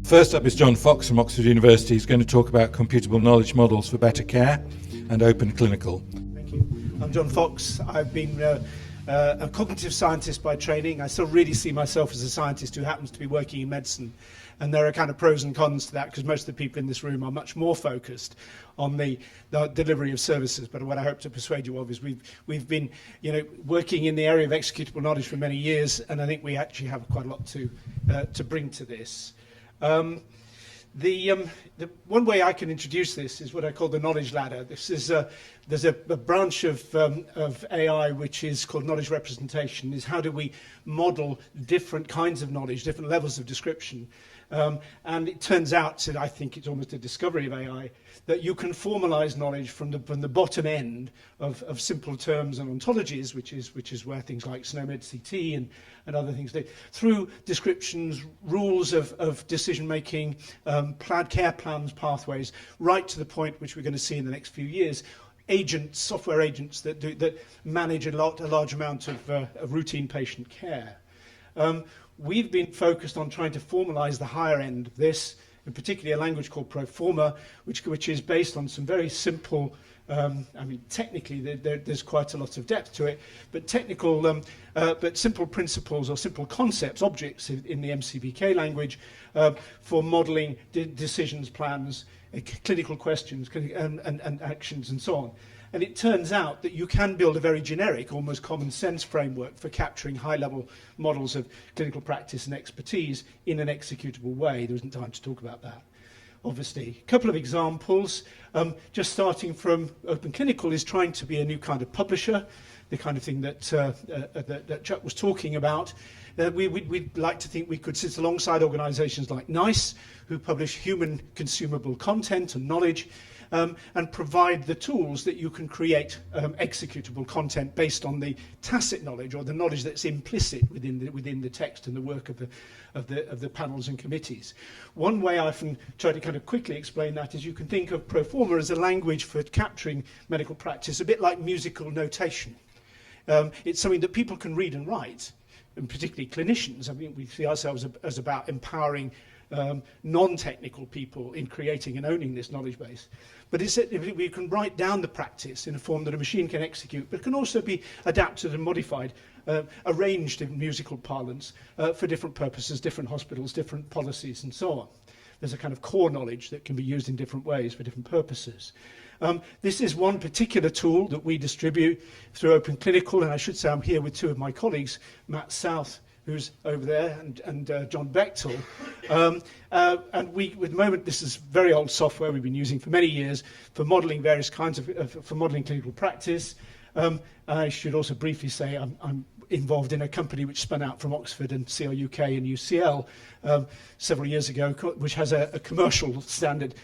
First up is John Fox from Oxford University. He's going to talk about computable knowledge models for better care and OpenClinical. Thank you. I'm John Fox. I've been a cognitive scientist by training. I still really see myself as a scientist who happens to be working in medicine. And there are kind of pros and cons to that, because most of the people in this room are much more focused on the delivery of services. But what I hope to persuade you of is we've been, working in the area of executable knowledge for many years, and I think we actually have quite a lot to bring to this. The one way I can introduce this is what I call the knowledge ladder. This is there's a branch of AI which is called knowledge representation. Is how do we model different kinds of knowledge, different levels of description. And it turns out, I think it's almost a discovery of AI, that you can formalize knowledge from the bottom end of simple terms and ontologies, which is where things like SNOMED CT and other things do, through descriptions, rules of decision making, care plans, pathways, right to the point which we're going to see in the next few years. Agents, software agents that manage a large amount of routine patient care. We've been focused on trying to formalize the higher end of this, and particularly a language called Proforma, which is based on some very simple, technically there's quite a lot of depth to it, but but simple principles or simple concepts, objects in the MCBK language for modeling decisions, plans, clinical questions and actions and so on. And it turns out that you can build a very generic, almost common sense framework for capturing high-level models of clinical practice and expertise in an executable way. There isn't time to talk about that, obviously. A couple of examples, just starting from OpenClinical is trying to be a new kind of publisher, the kind of thing that Chuck was talking about. We'd like to think we could sit alongside organizations like NICE, who publish human consumable content and knowledge, and provide the tools that you can create executable content based on the tacit knowledge or the knowledge that's implicit within the text and the work of the panels and committees. One way I often try to kind of quickly explain that is you can think of Proforma as a language for capturing medical practice, a bit like musical notation. It's something that people can read and write, and particularly clinicians. I mean, we see ourselves as about empowering non-technical people in creating and owning this knowledge base. But we can write down the practice in a form that a machine can execute, but it can also be adapted and modified, arranged in musical parlance for different purposes, different hospitals, different policies, and so on. There's a kind of core knowledge that can be used in different ways for different purposes. This is one particular tool that we distribute through OpenClinical, and I should say I'm here with two of my colleagues, Matt South, who's over there, and John Bechtel. And we, at the moment, this is very old software we've been using for many years for modeling various kinds for modeling clinical practice. I should also briefly say I'm involved in a company which spun out from Oxford and CRUK and UCL several years ago, which has a commercial standard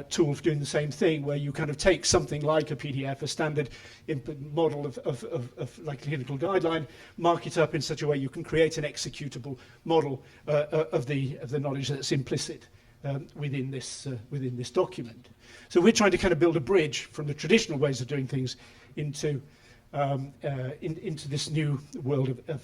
tool for doing the same thing, where you kind of take something like a PDF, a standard input model of like a clinical guideline, mark it up in such a way you can create an executable model of the knowledge that's implicit within this document. So we're trying to kind of build a bridge from the traditional ways of doing things into this new world of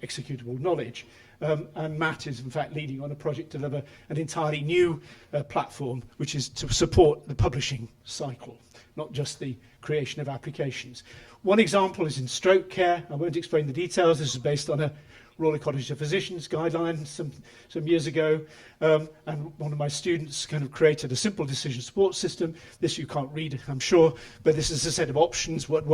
executable knowledge. And Matt is in fact leading on a project to deliver an entirely new platform, which is to support the publishing cycle, not just the creation of applications. One example is in stroke care. I won't explain the details. This is based on a Royal College of Physicians guideline some years ago, and one of my students kind of created a simple decision support system. This you can't read, I'm sure, but this is a set of options, what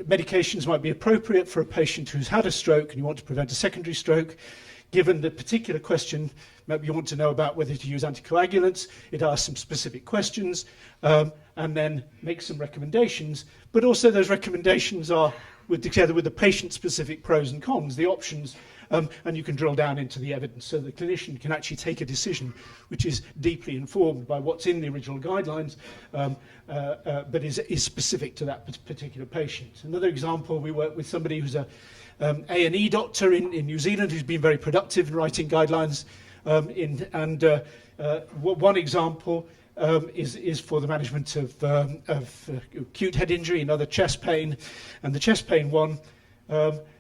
medications might be appropriate for a patient who's had a stroke and you want to prevent a secondary stroke. Given the particular question, maybe you want to know about whether to use anticoagulants, it asks some specific questions and then makes some recommendations, but also those recommendations are together with the patient-specific pros and cons, the options, and you can drill down into the evidence so the clinician can actually take a decision which is deeply informed by what's in the original guidelines, but is specific to that particular patient. Another example, we work with somebody who's a A&E doctor in New Zealand who's been very productive in writing guidelines, one example is for the management of acute head injury and other chest pain, and the chest pain one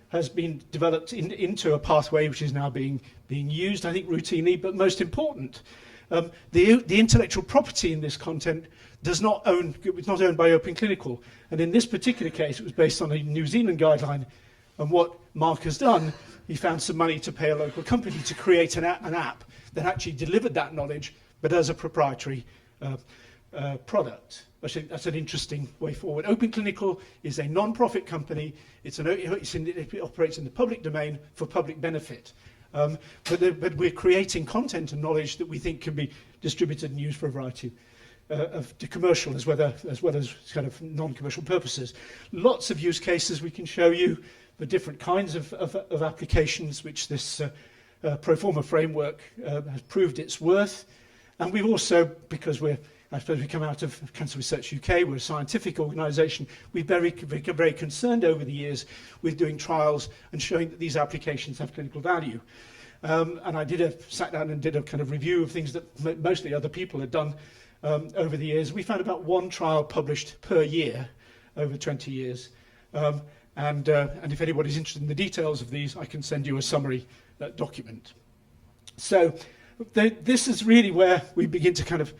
has been developed into a pathway which is now being being used, I think, routinely, but most important, the intellectual property in this content it's not owned by OpenClinical. And in this particular case, it was based on a New Zealand guideline. And what Marc has done, he found some money to pay a local company to create an app that actually delivered that knowledge, but as a proprietary product. I think that's an interesting way forward. OpenClinical is a non-profit company. It operates in the public domain for public benefit. But we're creating content and knowledge that we think can be distributed and used for a variety of commercial as well as kind of non-commercial purposes. Lots of use cases we can show you, the different kinds of applications which this pro forma framework has proved its worth. And we've also, because I suppose we come out of Cancer Research UK, we're a scientific organisation, we've become very concerned over the years with doing trials and showing that these applications have clinical value. And I sat down and did a kind of review of things that mostly other people had done over the years. We found about one trial published per year over 20 years. And if anybody's interested in the details of these, I can send you a summary document. So this is really where we begin to kind of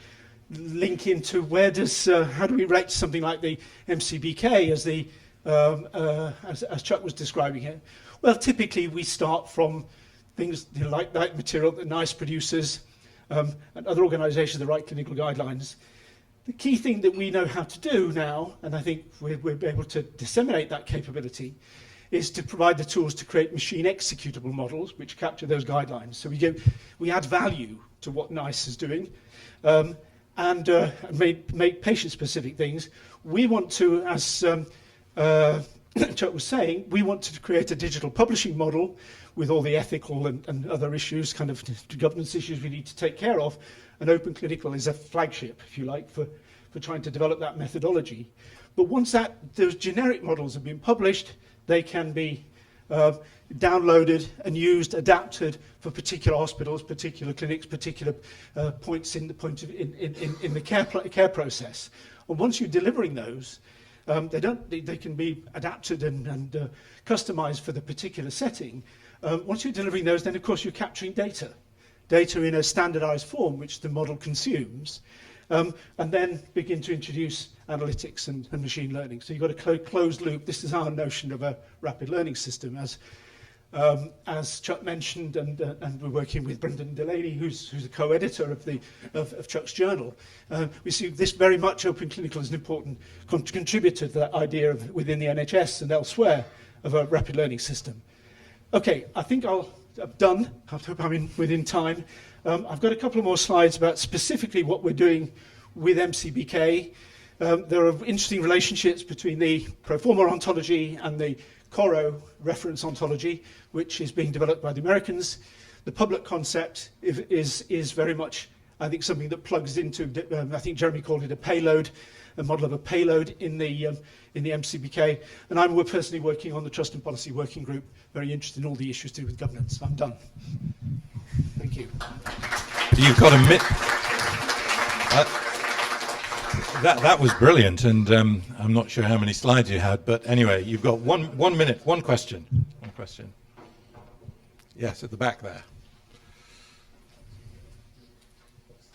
link into how do we rate something like the MCBK as Chuck was describing it. Well, typically we start from things like that material that NICE produces and other organisations that write clinical guidelines. The key thing that we know how to do now, and I think we're able to disseminate that capability, is to provide the tools to create machine executable models which capture those guidelines. So we add value to what NICE is doing and make patient-specific things. We want to, as Chuck was saying, we want to create a digital publishing model with all the ethical and other issues, kind of governance issues we need to take care of. And OpenClinical is a flagship, if you like, for trying to develop that methodology. But once those generic models have been published, they can be downloaded and used, adapted for particular hospitals, particular clinics, particular points in the care process. And once you're delivering those, they can be adapted and customized for the particular setting. Once you're delivering those, then of course you're capturing data in a standardized form which the model consumes, and then begin to introduce analytics and machine learning. So you've got a closed loop. This is our notion of a rapid learning system, as Chuck mentioned, and we're working with Brendan Delaney, who's a co-editor of Chuck's journal. We see this very much. OpenClinical is an important contributor to that idea of within the NHS and elsewhere of a rapid learning system. Okay, I think I'm done. I hope I'm within time. I've got a couple of more slides about specifically what we're doing with MCBK. There are interesting relationships between the Proforma ontology and the Coro reference ontology, which is being developed by the Americans. The Publet concept is very much, I think, something that plugs into, I think Jeremy called it a model of a payload in the MCBK. And I'm personally working on the Trust and Policy Working Group, very interested in all the issues to do with governance. I'm done. Thank you. You've got a minute. That was brilliant, and I'm not sure how many slides you had, but anyway, you've got 1 minute, one question. One question. Yes, at the back there.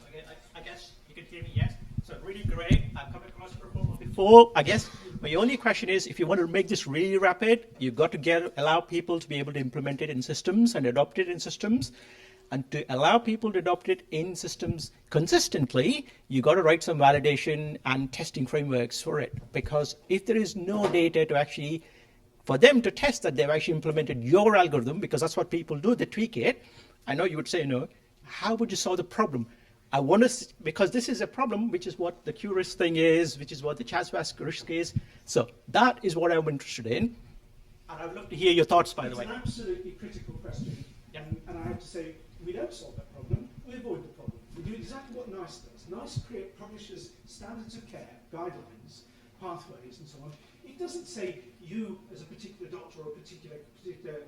Okay, I guess you can hear me, yes? So really great. I've come across Proforma before, I guess. My only question is, if you want to make this really rapid, you've got to allow people to be able to implement it in systems and adopt it in systems. And to allow people to adopt it in systems consistently, you've got to write some validation and testing frameworks for it. Because if there is no data to actually, for them to test that they've actually implemented your algorithm, because that's what people do, they tweak it. I know you would say no. How would you solve the problem? I want to, because this is a problem, which is what the Curious thing is, which is what the CHASVAS risk is. So that is what I'm interested in. And I would love to hear your thoughts, by the way. It's an absolutely critical question. Yeah. And I have to say, we don't solve that problem, we avoid the problem. We do exactly what NICE does. NICE publishes standards of care, guidelines, pathways, and so on. It doesn't say you, as a particular doctor or a particular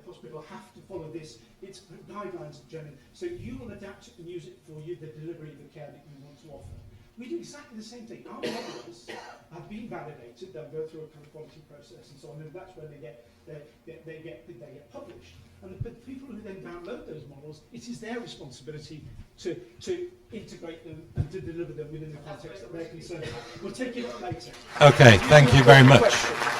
hospital, have to follow this. It's guidelines generally. So you will adapt it and use it for you, the delivery of the care that you want to offer. We do exactly the same thing. Our models have been validated. They'll go through a kind of quality process and so on, and that's when they get published. And the people who then download those models, it is their responsibility to integrate them and to deliver them within the context that they're concerned about. We'll take it up later. Okay, thank you very much.